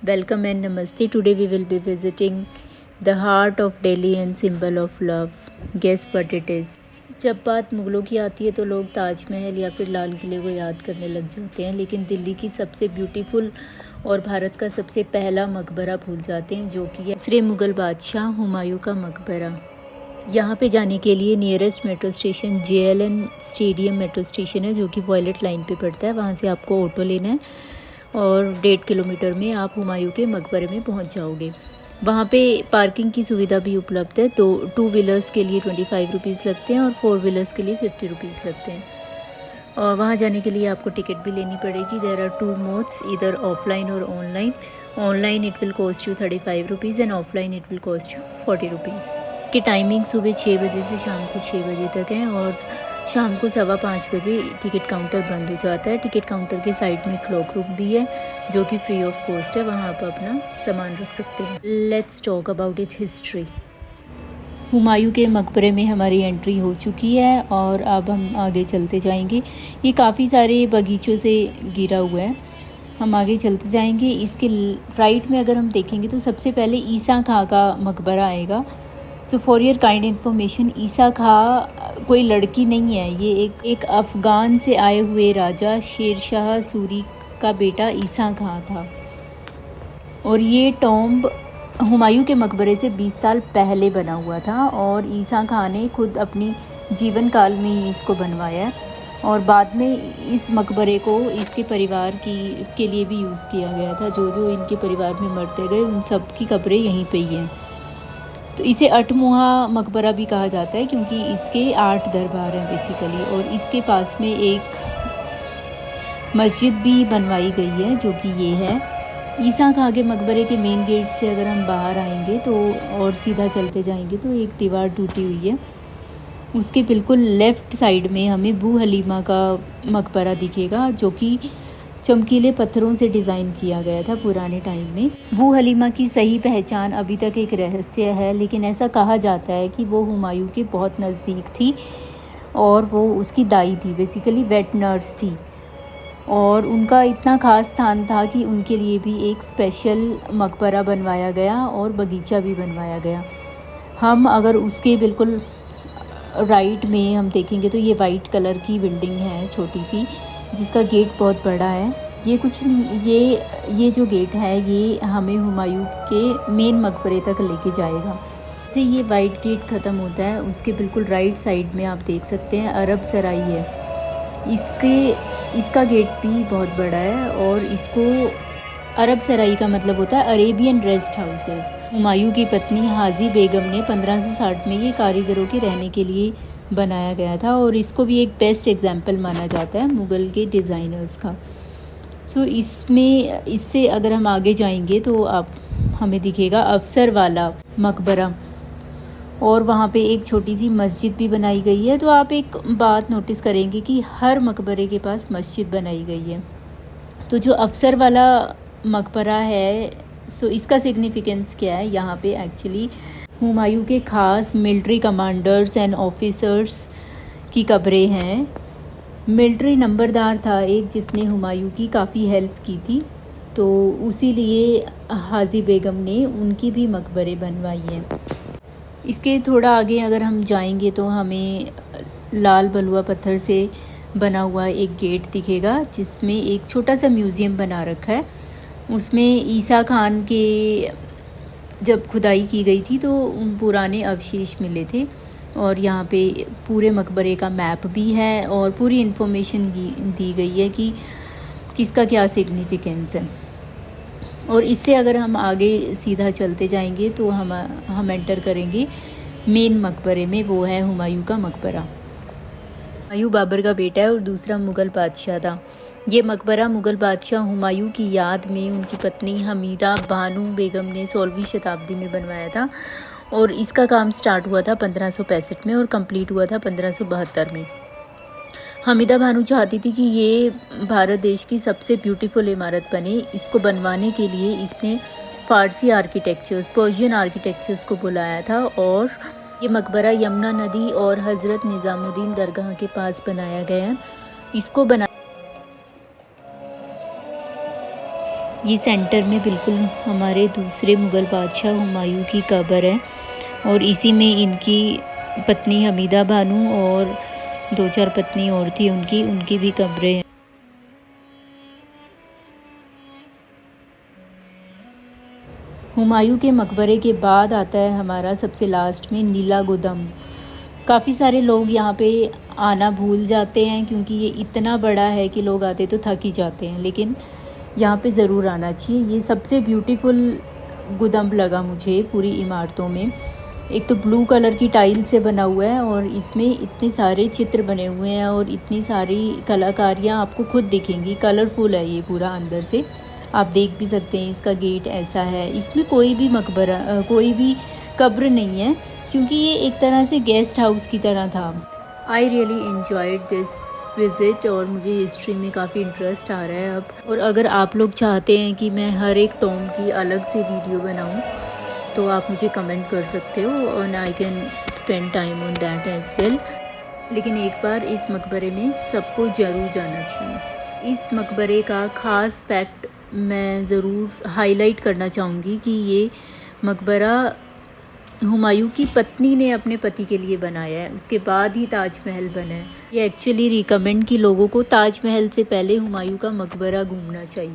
Welcome and namaste. Today we will be visiting the heart of Delhi and symbol of love. Guess what it is? जब बात मुग़लों की आती है तो लोग ताजमहल या फिर लाल किले को याद करने लग जाते हैं, लेकिन दिल्ली की सबसे ब्यूटीफुल और भारत का सबसे पहला मकबरा भूल जाते हैं, जो कि है दूसरे मुग़ल बादशाह हुमायूं का मकबरा। यहाँ पे जाने के लिए nearest metro station JLN stadium metro station है, जो कि वॉयलेट लाइन पे पड़ता है। वहाँ से आपको ऑटो लेना है और 1.5 किलोमीटर में आप हुमायूं के मकबरे में पहुँच जाओगे। वहाँ पे पार्किंग की सुविधा भी उपलब्ध है। तो 2 व्हीलर्स के लिए 25 रुपीज़ लगते हैं और 4 व्हीलर्स के लिए 50 रुपीज़ लगते हैं। और वहाँ जाने के लिए आपको टिकट भी लेनी पड़ेगी। देयर आर 2 मोड्स, इधर ऑफलाइन और online. Online it will cost you 35 rupees and offline it will cost you 40 rupees. इसकी टाइमिंग सुबह 6 बजे से शाम को 6 बजे तक है और शाम को 5:15 बजे टिकट काउंटर बंद हो जाता है। टिकट काउंटर के साइड में क्लॉक रूम भी है, जो कि फ्री ऑफ कॉस्ट है। वहाँ आप अपना सामान रख सकते हैं। Let's talk about it's history. Humayun के मकबरे में हमारी एंट्री हो चुकी है और अब हम आगे चलते जाएंगे। ये काफ़ी सारे बगीचों से घिरा हुआ है। हम आगे चलते जाएंगे। इसके राइट में अगर हम देखेंगे तो सबसे पहले ईसा खां का मकबरा आएगा। So for your kind information, Isa Khan कोई लड़की नहीं है। ये एक अफ़गान से आए हुए राजा शेरशाह सूरी का बेटा ईसा खां था। और ये टॉम्ब हुमायूं के मकबरे से 20 साल पहले बना हुआ था और ईसा खां ने खुद अपनी जीवन काल में ही इसको बनवाया और बाद में इस मकबरे को इसके परिवार के लिए भी यूज़ किया गया था। जो जो इनके परिवार में मरते गए उन सब की कब्रें यहीं पे ही हैं। तो इसे 8मुहा मकबरा भी कहा जाता है, क्योंकि इसके 8 दरबार हैं बेसिकली। और इसके पास में एक मस्जिद भी बनवाई गई है, जो कि ये है। ईसा खां के मकबरे के मेन गेट से अगर हम बाहर आएंगे तो और सीधा चलते जाएंगे तो एक दीवार टूटी हुई है। उसके बिल्कुल लेफ़्ट साइड में हमें बू हलीमा का मकबरा दिखेगा, जो कि चमकीले पत्थरों से डिज़ाइन किया गया था पुराने टाइम में। बू हलीमा की सही पहचान अभी तक एक रहस्य है, लेकिन ऐसा कहा जाता है कि वो हुमायूं के बहुत नज़दीक थी और वो उसकी दाई थी, बेसिकली वेट नर्स थी। और उनका इतना ख़ास स्थान था कि उनके लिए भी एक स्पेशल मकबरा बनवाया गया और बगीचा भी बनवाया गया। हम अगर उसके बिल्कुल राइट में हम देखेंगे तो ये वाइट कलर की बिल्डिंग है छोटी सी, जिसका गेट बहुत बड़ा है। ये कुछ नहीं, ये जो गेट है ये हमें हुमायूं के मेन मकबरे तक लेके जाएगा। से ये वाइट गेट ख़त्म होता है, उसके बिल्कुल राइट साइड में आप देख सकते हैं अरब सराई है। इसका गेट भी बहुत बड़ा है और इसको अरब सराई का मतलब होता है अरेबियन रेस्ट हाउसेस। हुमायूं की पत्नी हाजी बेगम ने 1560 में ये कारीगरों के रहने के लिए बनाया गया था और इसको भी एक बेस्ट एग्जाम्पल माना जाता है मुग़ल के डिज़ाइनर्स का। सो इससे अगर हम आगे जाएंगे तो आप हमें दिखेगा अफसर वाला मकबरा और वहाँ पे एक छोटी सी मस्जिद भी बनाई गई है। तो आप एक बात नोटिस करेंगे कि हर मकबरे के पास मस्जिद बनाई गई है। तो जो अफसर वाला मकबरा है, सो इसका सिग्निफिकेंस क्या है, यहाँ पे एक्चुअली हुमायूं के ख़ास मिलिट्री कमांडर्स एंड ऑफिसर्स की कब्रें हैं। मिलिट्री नंबरदार था एक, जिसने हुमायूं की काफ़ी हेल्प की थी, तो उसी लिए हाजी बेगम ने उनकी भी मकबरे बनवाई हैं। इसके थोड़ा आगे अगर हम जाएंगे तो हमें लाल बलुआ पत्थर से बना हुआ एक गेट दिखेगा, जिसमें एक छोटा सा म्यूज़ियम बना रखा है। उसमें ईसा खान के जब खुदाई की गई थी तो पुराने अवशेष मिले थे और यहाँ पे पूरे मकबरे का मैप भी है और पूरी इन्फॉर्मेशन दी गई है कि किसका क्या सिग्निफिकेंस है। और इससे अगर हम आगे सीधा चलते जाएंगे तो हम एंटर करेंगे मेन मकबरे में, वो है हुमायूं का मकबरा। हुमायूं बाबर का बेटा है और दूसरा मुग़ल बादशाह था। ये मकबरा मुग़ल बादशाह हुमायूं की याद में उनकी पत्नी हमीदा बानो बेगम ने 16वीं शताब्दी में बनवाया था और इसका काम स्टार्ट हुआ था 1565 में और कंप्लीट हुआ था 1572 में। हमीदा बानो चाहती थी कि ये भारत देश की सबसे ब्यूटीफुल इमारत बने। इसको बनवाने के लिए इसने फ़ारसी आर्किटेक्चर्स, पर्शियन आर्किटेक्चर्स को बुलाया था और ये मकबरा यमुना नदी और हज़रत निज़ामुद्दीन दरगाह के पास बनाया गया है। इसको ये सेंटर में बिल्कुल हमारे दूसरे मुग़ल बादशाह हुमायूं की कब्र है और इसी में इनकी पत्नी हमीदा बानो और 2-4 पत्नी और थी उनकी भी कब्रें हैं। हुमायूं के मकबरे के बाद आता है हमारा सबसे लास्ट में नीला गुदम। काफ़ी सारे लोग यहाँ पे आना भूल जाते हैं क्योंकि ये इतना बड़ा है कि लोग आते तो थक ही जाते हैं, लेकिन यहाँ पे ज़रूर आना चाहिए। ये सबसे ब्यूटीफुल गुदम लगा मुझे पूरी इमारतों में। एक तो ब्लू कलर की टाइल से बना हुआ है और इसमें इतने सारे चित्र बने हुए हैं और इतनी सारी कलाकारियाँ आपको खुद दिखेंगी। कलरफुल है ये पूरा अंदर से, आप देख भी सकते हैं। इसका गेट ऐसा है। इसमें कोई भी मकबरा कोई भी कब्र नहीं है क्योंकि ये एक तरह से गेस्ट हाउस की तरह था। I really enjoyed this visit और मुझे हिस्ट्री में काफ़ी इंटरेस्ट आ रहा है अब। और अगर आप लोग चाहते हैं कि मैं हर एक टॉम की अलग से वीडियो बनाऊं तो आप मुझे कमेंट कर सकते हो और I can spend time on that as well. लेकिन एक बार इस मकबरे में सबको ज़रूर जाना चाहिए। इस मकबरे का ख़ास फैक्ट मैं ज़रूर हाईलाइट करना चाहूँगी कि ये मकबरा हुमायूं की पत्नी ने अपने पति के लिए बनाया है, उसके बाद ही ताजमहल बना है। ये एक्चुअली रिकमेंड कि लोगों को ताजमहल से पहले हुमायूं का मकबरा घूमना चाहिए।